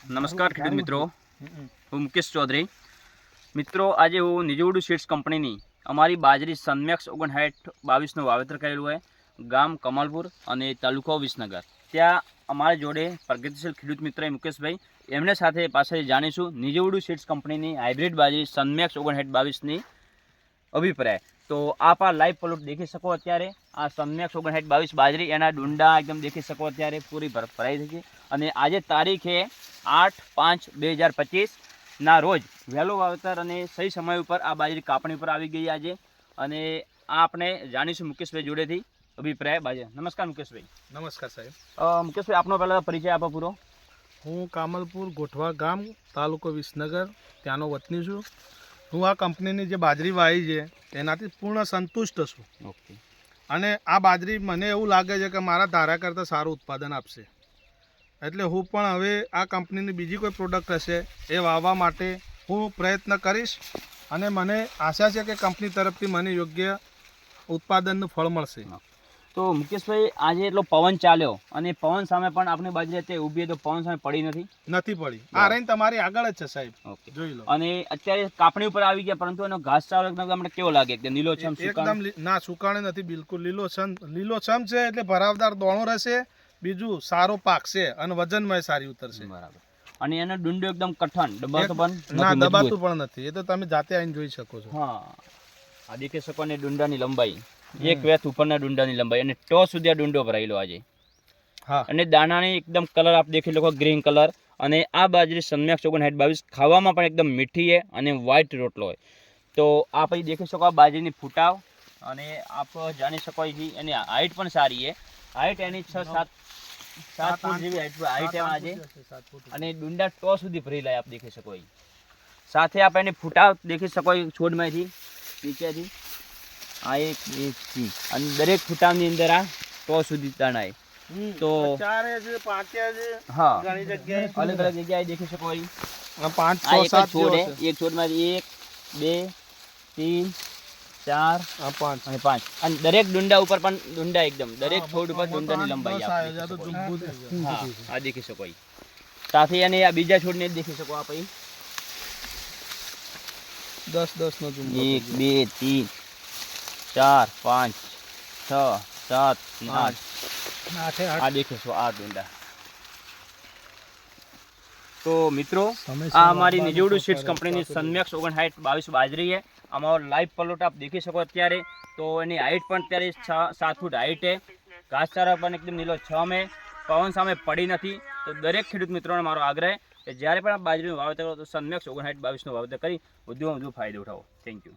નમસ્કાર ખેડૂત મિત્રો, હું મુકેશ ચૌધરી. મિત્રો, આજે હું નિજવડુ સીડ્સ કંપનીની અમારી બાજરી સનમેક્સ 5922નું વાવેતર કરેલું હોય, ગામ કમલપુર અને તાલુકો વિસનગર. ત્યાં અમારા જોડે પ્રગતિશીલ ખેડૂત મિત્ર મુકેશભાઈ, એમને સાથે પાછળ જાણીશું નિજવડુ સીડ્સ કંપનીની હાઇબ્રિડ બાજરી સનમેક્સ 5922ની અભિપ્રાય. તો આપ આ લાઈવ પ્લોટ દેખી શકો અત્યારે. આ સનમેક્સ 5922 બાજરી, એના ડુંડા એકદમ દેખી શકો અત્યારે પૂરી ભરાઈ થઈ છે. અને આજે તારીખ છે 8/5/2025 ના રોજ વહેલું વાવેતર અને સહી સમય ઉપર આ બાજરી કાપણી પર આવી ગઈ આજે. અને આ આપણે જાણીશું મુકેશભાઈ જોડેથી અભિપ્રાય બાજરી. નમસ્કાર મુકેશભાઈ. નમસ્કાર સાહેબ. મુકેશભાઈ, આપનો પહેલાં પરિચય આપો પૂરો. હું કામલપુર ગોઠવા ગામ તાલુકો વિસનગર ત્યાંનો વતની છું. હું આ કંપનીની જે બાજરી વાવી છે તેનાથી પૂર્ણ સંતુષ્ટ છું. ઓકે. અને આ બાજરી મને એવું લાગે છે કે મારા ધારા કરતાં સારું ઉત્પાદન આપશે. એટલે હું પણ હવે આ કંપનીની બીજી કોઈ પ્રોડક્ટ હશે એ વાવવા માટે હું પ્રયત્ન કરીશ. અને મને આશા છે કે કંપની તરફથી મને યોગ્ય ઉત્પાદનનું ફળ મળશે. તો મુકેશભાઈ, આજે એટલો પવન ચાલ્યો અને પવન સામે પણ આપણી બાજરી અત્યારે ઊભી તો પવન સામે પડી નથી પડી. આ રેન્જ તમારી આગળ જ છે સાહેબ. ઓકે, જોઈ લો. અને અત્યારે કાપણી ઉપર આવી ગયા, પરંતુ એનો ઘાસચારો એકદમ તમને કેવો લાગે? એકદમ લીલોછમ એકદમ ના સુકાણે નથી, બિલકુલ લીલોછમ છે. એટલે ભરાવદાર દોણો રહેશે, બીજું સારો પાકશે અને વજનમાં સારી ઉતરશે. બરાબર. અને એનો ડુંડો એકદમ કઠણ, દબાતો પણ ના, દબાતું પણ નથી. એ તો તમે જાતે આવીને જોઈ શકો છો. હા, આ દેખી શકો. ને ડુંડાની લંબાઈ એક વેથ ઉપરના ડુંડાની લંબાઈ, અને ટોચ સુધી આ ડુંડો ભરાયેલો આજે. હા. અને દાણાની એકદમ કલર આપ દેખી લો, ગ્રીન કલર. અને આ બાજરી સનમેક્સ 5922 ખાવામાં પણ એકદમ મીઠી છે અને વ્હાઈટ રોટલો હોય. તો આપ અહીં દેખી શકો આ બાજરીની ફૂટાવ, અને આપ જાણી શકો એની હાઈટ પણ સારી છે. હાઈટ એની 6-7 ફૂટ જેવી હાઈટ આજે. અને ડુંડા ટોચ સુધી ભરી લાય આપ દેખી શકો. સાથે આપ એની ફૂટાવ દેખી શકો છોડમાંથી નીચેથી. આ એક અને દરેક ફૂટાની અંદર આ ટોચ સુધી દાણા. તો હા, અલગ અલગ જગ્યાએ દેખી શકો. એક છોડમાંથી 1 2 3 4 અને 5. અને દરેક ડુંડા ઉપર પણ ડુંડા એકદમ દરેક છોડ ઉપર ડુંડાની લંબાઈ આ દેખી શકો. સાથે અને આ બીજા છોડને દેખી શકો આપ. 10 નો 1 2 3 4 5 6 7 8 આ દેખો છો આ ડુંડા. તો મિત્રો, આ અમારી નિજવડુ સીડ્સ કંપનીની સનમેક્સ 5922 બાજરી છે. અમારો લાઈવ પ્લોટ આપ દેખી શકો અત્યારે. તો એની હાઈટ પણ અત્યારે 7 ફૂટ હાઈટ છે. ઘાસચારો પણ એકદમ લીલો છમ છે. પવન સામે પડી નથી. તો દરેક ખેડૂત મિત્રોને મારો આગ્રહ કે જ્યારે પણ આ બાજરીનું વાવેતર કરો તો સનમેક્સ 5922નું વાવેતર કરી વધુમાં વધુ ફાયદો ઉઠાવો. Thank you.